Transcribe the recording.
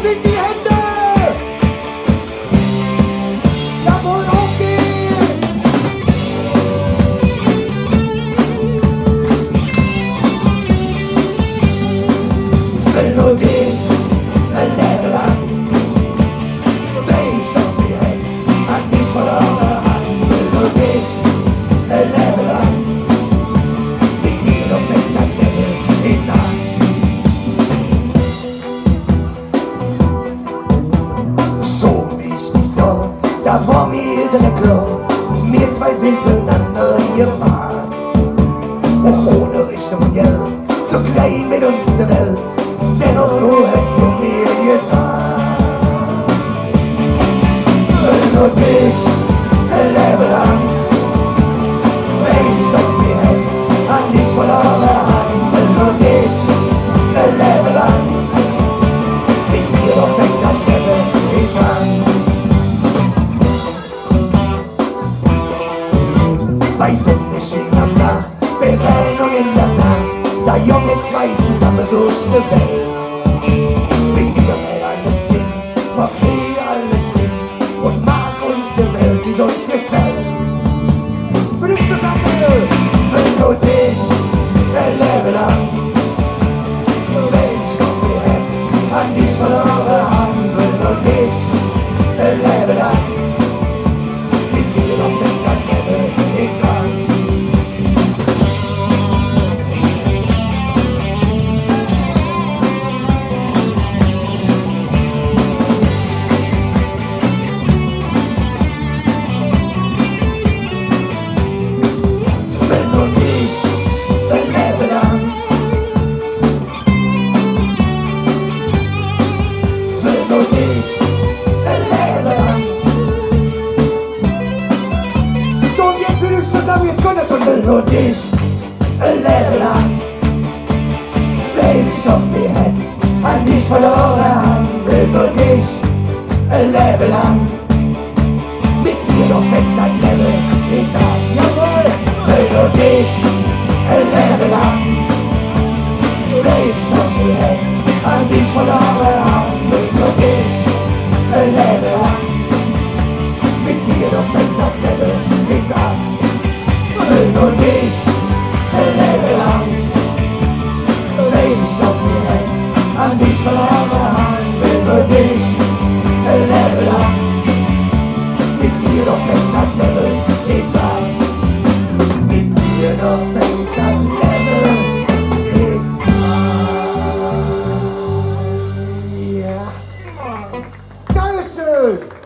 sind die Hände? Jawohl, auf geht's! Wenn du dich ein Leben lang, wenn ich doch mir jetzt an dich verloren hab, wenn du dich ein Leben lang mit dir doch weg, dann werde ich sagen. So wie ich dich sah, da war mir der klar, wir zwei sind füreinander gemacht. Auch ohne Richtung und Geld, so klein mit uns der Welt, dennoch du hast zu mir gesagt. Wenn du dich ein Leben lang, wenn ich doch mir jetzt an dich verloren hab, wenn du dich ein Leben lang mit dir doch weg, dann werde ich sagen. Bei Sonnenschein am Dach, Beregnung in der Nacht, da junge zwei zusammen durch die Welt. Mit dir macht alles Sinn, macht hier alles Sinn und mag uns die Welt, wie sonst gefällt. Will ich zusammen, wenn du dich ein Leben lang, wenn ich doch mir jetzt an dich verloren hab, wenn du dich ein Leben lang mit dir doch weg, dann werde ich sagen. Wenn du dich ein Leben lang, wenn du dich ein Leben lang. So, und jetzt will ich zusammen, jetzt kommt das und wenn du dich ein Leben lang, wenn ich doch mir jetzt an dich verloren hab, wenn du dich ein Leben lang mit dir doch weg, dann lebe ich sag, jawohl, wenn du dich ein Leben lang, wenn ich doch mir jetzt an dich verloren hab, wenn du dich ein Leben lang mit dir doch weg, dann lebe ich sag, wenn du dich ein Leben lang, wenn ich doch mir jetzt an dich verloren hab, wenn du dich ein Leben lang mit dir doch weg, dann lebe ich sag, mit dir doch weg, dann lebe ich sag. Ja. Dankeschön!